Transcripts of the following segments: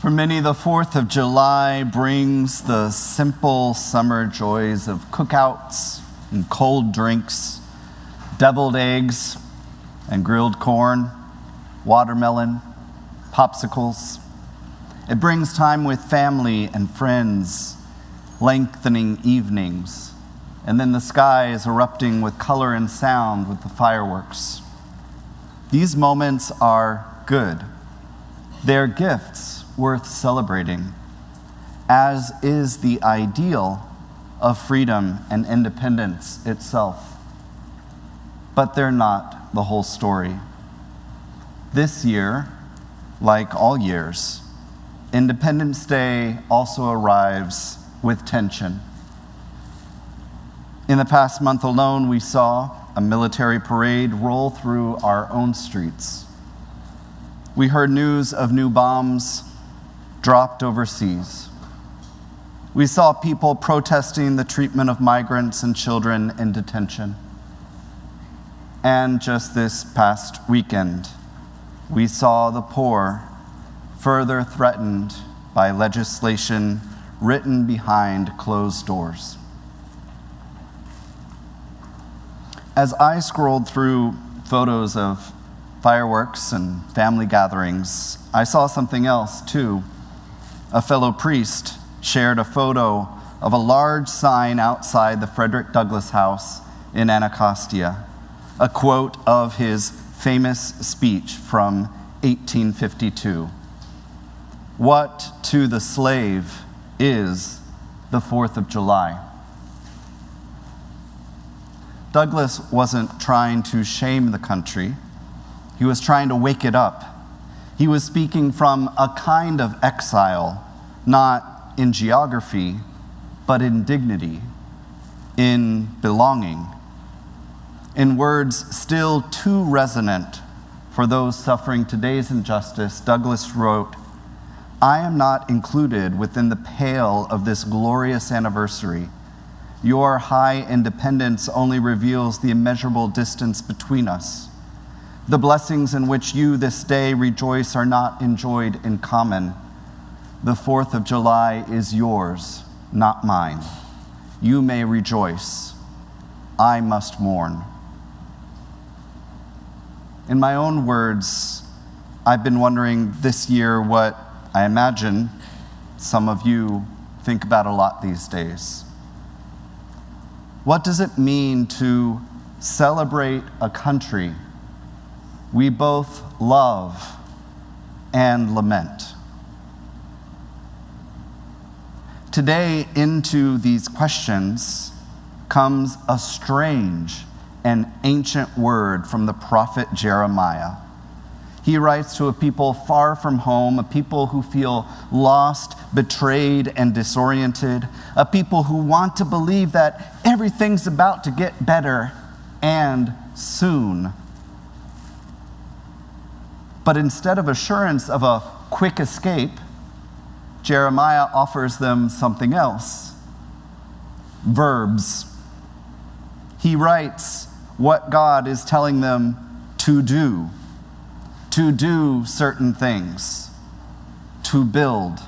For many, the 4th of July brings the simple summer joys of cookouts and cold drinks, deviled eggs and grilled corn, watermelon, popsicles. It brings time with family and friends, lengthening evenings, and then the sky is erupting with color and sound with the fireworks. These moments are good. They're gifts worth celebrating, as is the ideal of freedom and independence itself. But they're not the whole story. This year, like all years, Independence Day also arrives with tension. In the past month alone, we saw a military parade roll through our own streets. We heard news of new bombs dropped overseas. We saw people protesting the treatment of migrants and children in detention. And just this past weekend, we saw the poor further threatened by legislation written behind closed doors. As I scrolled through photos of fireworks and family gatherings, I saw something else too. A fellow priest shared a photo of a large sign outside the Frederick Douglass House in Anacostia, a quote of his famous speech from 1852. What to the slave is the 4th of July? Douglass wasn't trying to shame the country. He was trying to wake it up. He was speaking from a kind of exile, not in geography, but in dignity, in belonging. In words still too resonant for those suffering today's injustice, Douglass wrote, "I am not included within the pale of this glorious anniversary. Your high independence only reveals the immeasurable distance between us. The blessings in which you this day rejoice are not enjoyed in common. The 4th of July is yours, not mine. You may rejoice. I must mourn." In my own words, I've been wondering this year what I imagine some of you think about a lot these days. What does it mean to celebrate a country we both love and lament? Today, into these questions comes a strange and ancient word from the prophet Jeremiah. He writes to a people far from home, a people who feel lost, betrayed, and disoriented, a people who want to believe that everything's about to get better and soon. But instead of assurance of a quick escape, Jeremiah offers them something else: verbs. He writes what God is telling them to do certain things, to build,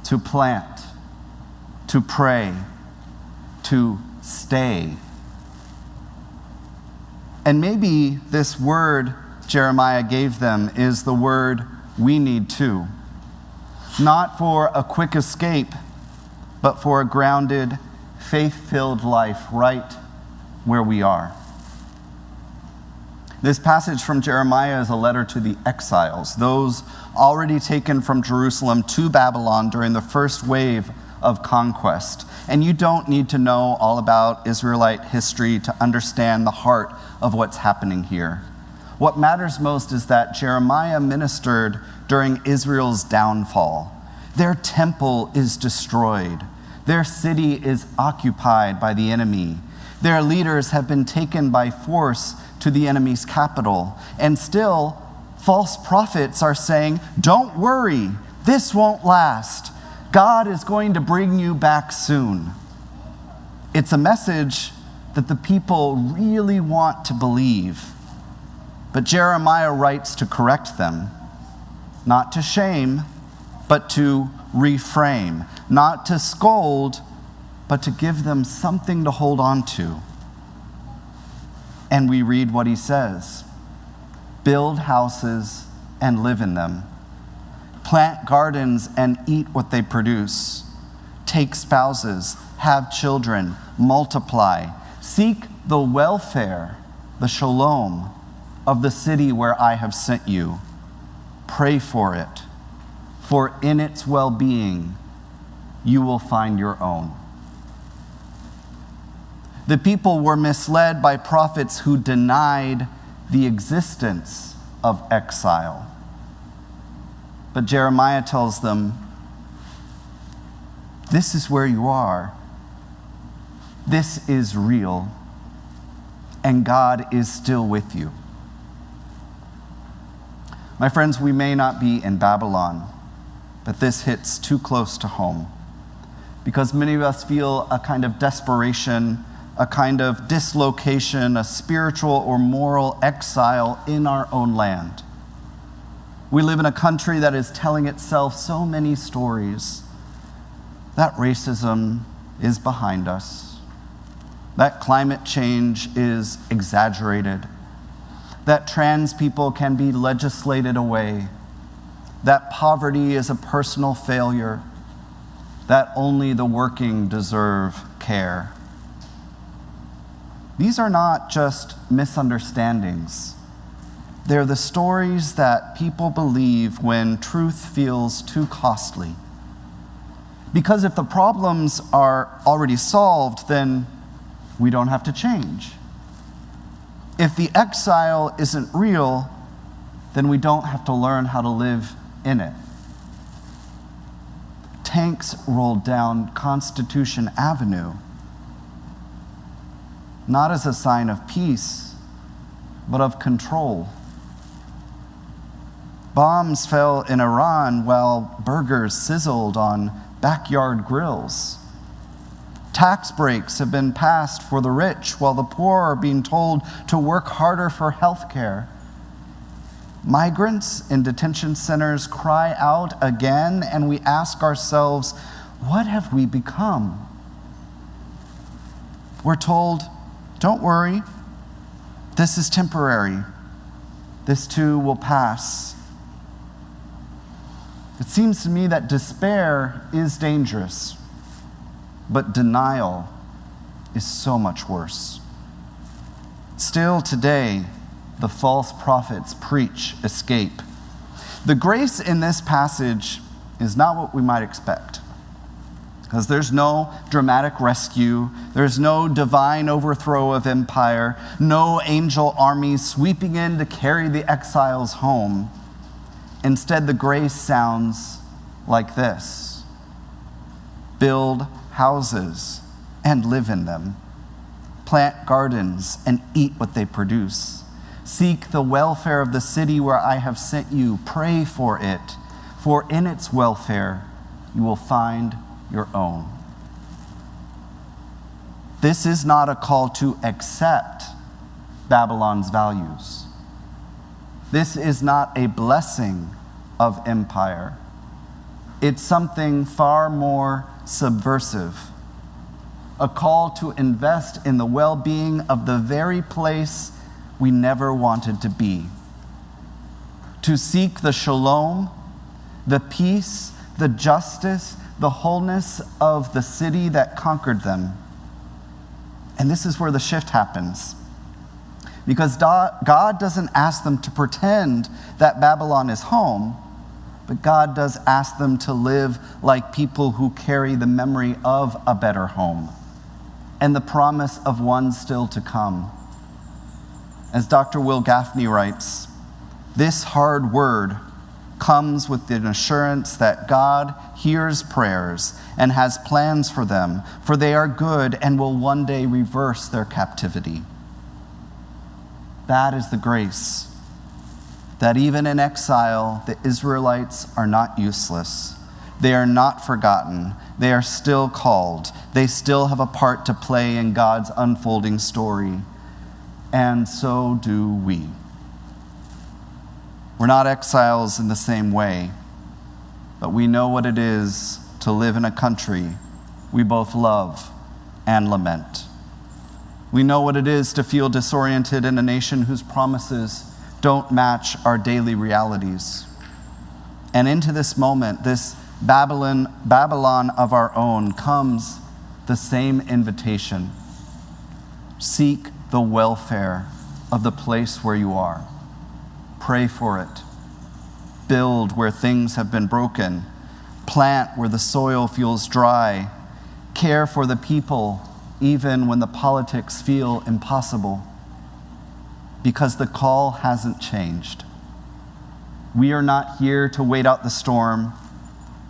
to plant, to pray, to stay. And maybe this word Jeremiah gave them is the word we need too. Not for a quick escape, but for a grounded, faith-filled life right where we are. This passage from Jeremiah is a letter to the exiles, those already taken from Jerusalem to Babylon during the first wave of conquest. And you don't need to know all about Israelite history to understand the heart of what's happening here. What matters most is that Jeremiah ministered during Israel's downfall. Their temple is destroyed. Their city is occupied by the enemy. Their leaders have been taken by force to the enemy's capital. And still, false prophets are saying, "Don't worry, this won't last. God is going to bring you back soon." It's a message that the people really want to believe. But Jeremiah writes to correct them, not to shame, but to reframe, not to scold, but to give them something to hold on to. And we read what he says: build houses and live in them. Plant gardens and eat what they produce. Take spouses, have children, multiply. Seek the welfare, the shalom, of the city where I have sent you. Pray for it, for in its well-being you will find your own. The people were misled by prophets who denied the existence of exile. But Jeremiah tells them, this is where you are. This is real, and God is still with you. My friends, we may not be in Babylon, but this hits too close to home, because many of us feel a kind of desperation, a kind of dislocation, a spiritual or moral exile in our own land. We live in a country that is telling itself so many stories. That racism is behind us. That climate change is exaggerated. That trans people can be legislated away. That poverty is a personal failure. That only the working deserve care. These are not just misunderstandings. They're the stories that people believe when truth feels too costly. Because if the problems are already solved, then we don't have to change. If the exile isn't real, then we don't have to learn how to live in it. Tanks rolled down Constitution Avenue, not as a sign of peace, but of control. Bombs fell in Iran while burgers sizzled on backyard grills. Tax breaks have been passed for the rich while the poor are being told to work harder for health care. Migrants in detention centers cry out again, and we ask ourselves, what have we become? We're told, don't worry, this is temporary. This too will pass. It seems to me that despair is dangerous, but denial is so much worse. Still today, the false prophets preach escape. The grace in this passage is not what we might expect, because there's no dramatic rescue, there's no divine overthrow of empire, no angel army sweeping in to carry the exiles home. Instead, the grace sounds like this: build houses and live in them. Plant gardens and eat what they produce. Seek the welfare of the city where I have sent you. Pray for it, for in its welfare you will find your own. This is not a call to accept Babylon's values. This is not a blessing of empire. It's something far more subversive. A call to invest in the well-being of the very place we never wanted to be. To seek the shalom, the peace, the justice, the wholeness of the city that conquered them. And this is where the shift happens. Because God doesn't ask them to pretend that Babylon is home, but God does ask them to live like people who carry the memory of a better home and the promise of one still to come. As Dr. Will Gaffney writes, this hard word comes with the assurance that God hears prayers and has plans for them, for they are good and will one day reverse their captivity. That is the grace, that even in exile, the Israelites are not useless. They are not forgotten. They are still called. They still have a part to play in God's unfolding story. And so do we. We're not exiles in the same way, but we know what it is to live in a country we both love and lament. We know what it is to feel disoriented in a nation whose promises don't match our daily realities. And into this moment, this Babylon of our own, comes the same invitation. Seek the welfare of the place where you are. Pray for it. Build where things have been broken. Plant where the soil feels dry. Care for the people even when the politics feel impossible. Because the call hasn't changed. We are not here to wait out the storm.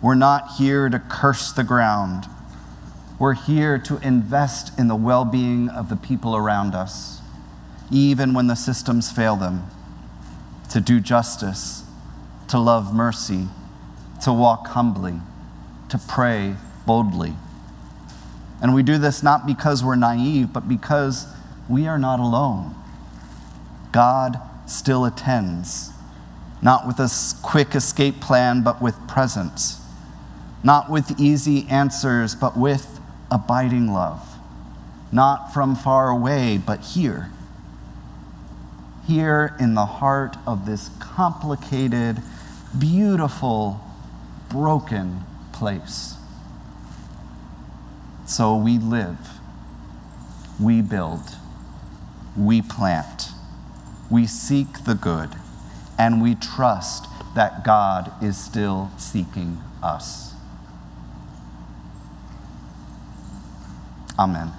We're not here to curse the ground. We're here to invest in the well-being of the people around us, even when the systems fail them, to do justice, to love mercy, to walk humbly, to pray boldly. And we do this not because we're naive, but because we are not alone. God still attends, not with a quick escape plan, but with presence, not with easy answers, but with abiding love, not from far away, but here in the heart of this complicated, beautiful, broken place. So we live, we build, we plant, we seek the good, and we trust that God is still seeking us. Amen.